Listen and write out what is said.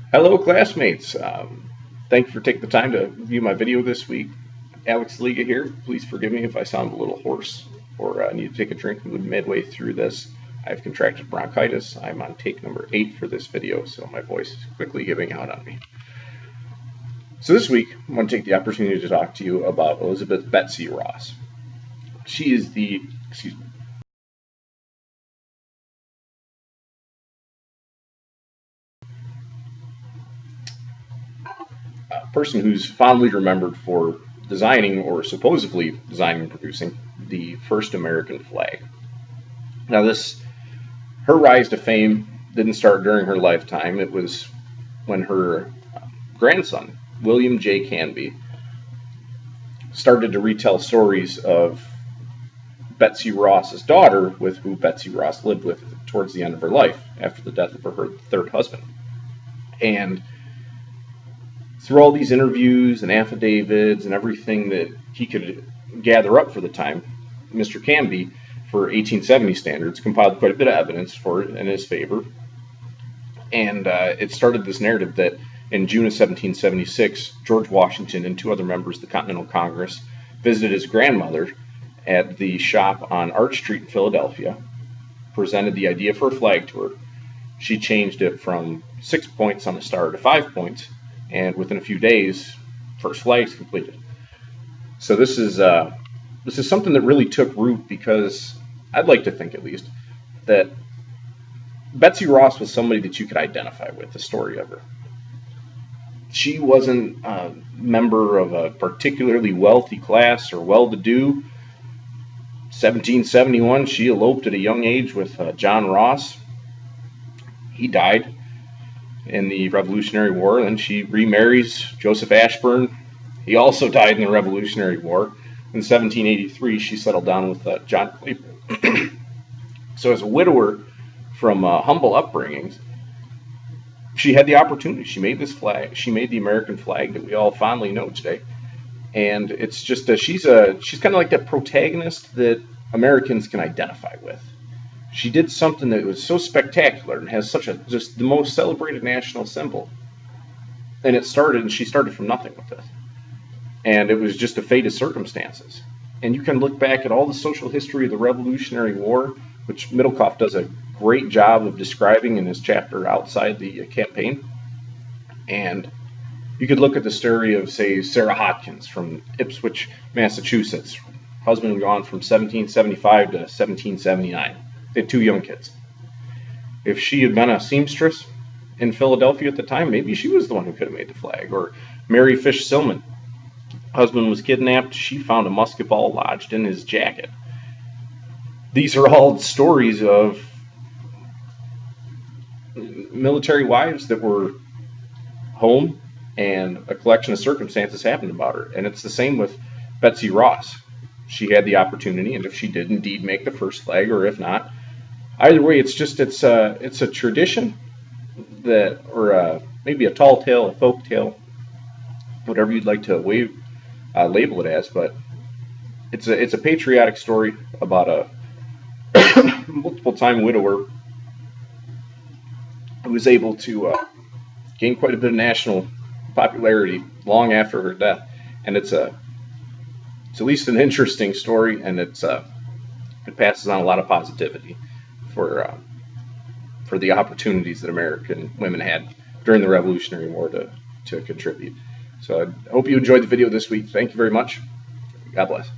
Hello, classmates. Thank you for taking the time to view my video this week. Alex Liga here. Please forgive me if I sound a little hoarse or need to take a drink midway through this. I've contracted bronchitis. I'm on take number 8 for this video, so my voice is quickly giving out on me. So this week, I want to take the opportunity to talk to you about Elizabeth Betsy Ross. She is the, person who's fondly remembered for designing, or supposedly designing and producing, the first American flag. Now her rise to fame didn't start during her lifetime. It was when her grandson, William J. Canby, started to retell stories of Betsy Ross's daughter, with who Betsy Ross lived with towards the end of her life after the death of her third husband. And through all these interviews and affidavits and everything that he could gather up for the time, Mr. Canby, for 1870 standards, compiled quite a bit of evidence for it in his favor. And it started this narrative that in June of 1776, George Washington and 2 other members of the Continental Congress visited his grandmother at the shop on Arch Street in Philadelphia, presented the idea for a flag to her. She changed it from 6 points on the star to 5 points, and within a few days, first flag's completed. So this is something that really took root, because I'd like to think, at least, that Betsy Ross was somebody that you could identify with, the story of her. She wasn't a member of a particularly wealthy class or well-to-do. 1771, she eloped at a young age with John Ross. He died in the Revolutionary War. Then she remarries Joseph Ashburn. He also died in the Revolutionary War. In 1783, she settled down with John Claypool. So as a widower from humble upbringings, she had the opportunity. She made this flag. She made the American flag that we all fondly know today. And it's just she's kind of like that protagonist that Americans can identify with. She did something that was so spectacular and has just the most celebrated national symbol. And she started from nothing with this. And it was just a fate of circumstances. And you can look back at all the social history of the Revolutionary War, which Middlecoff does a great job of describing in his chapter outside the campaign. And you could look at the story of, say, Sarah Hodkins from Ipswich, Massachusetts. Husband had gone from 1775 to 1779. They had 2 young kids. If she had been a seamstress in Philadelphia at the time, maybe she was the one who could have made the flag. Or Mary Fish Stillman. Husband was kidnapped. She found a musket ball lodged in his jacket. These are all stories of military wives that were home, and a collection of circumstances happened about her. And it's the same with Betsy Ross. She had the opportunity, and if she did indeed make the first flag, or if not, either way, it's a tradition that, or maybe a tall tale, a folk tale, whatever you'd like to label it as. But it's a patriotic story about a multiple-time widower who was able to gain quite a bit of national popularity long after her death. And it's at least an interesting story, and it passes on a lot of positivity for the opportunities that American women had during the Revolutionary War to contribute. So I hope you enjoyed the video this week. Thank you very much. God bless.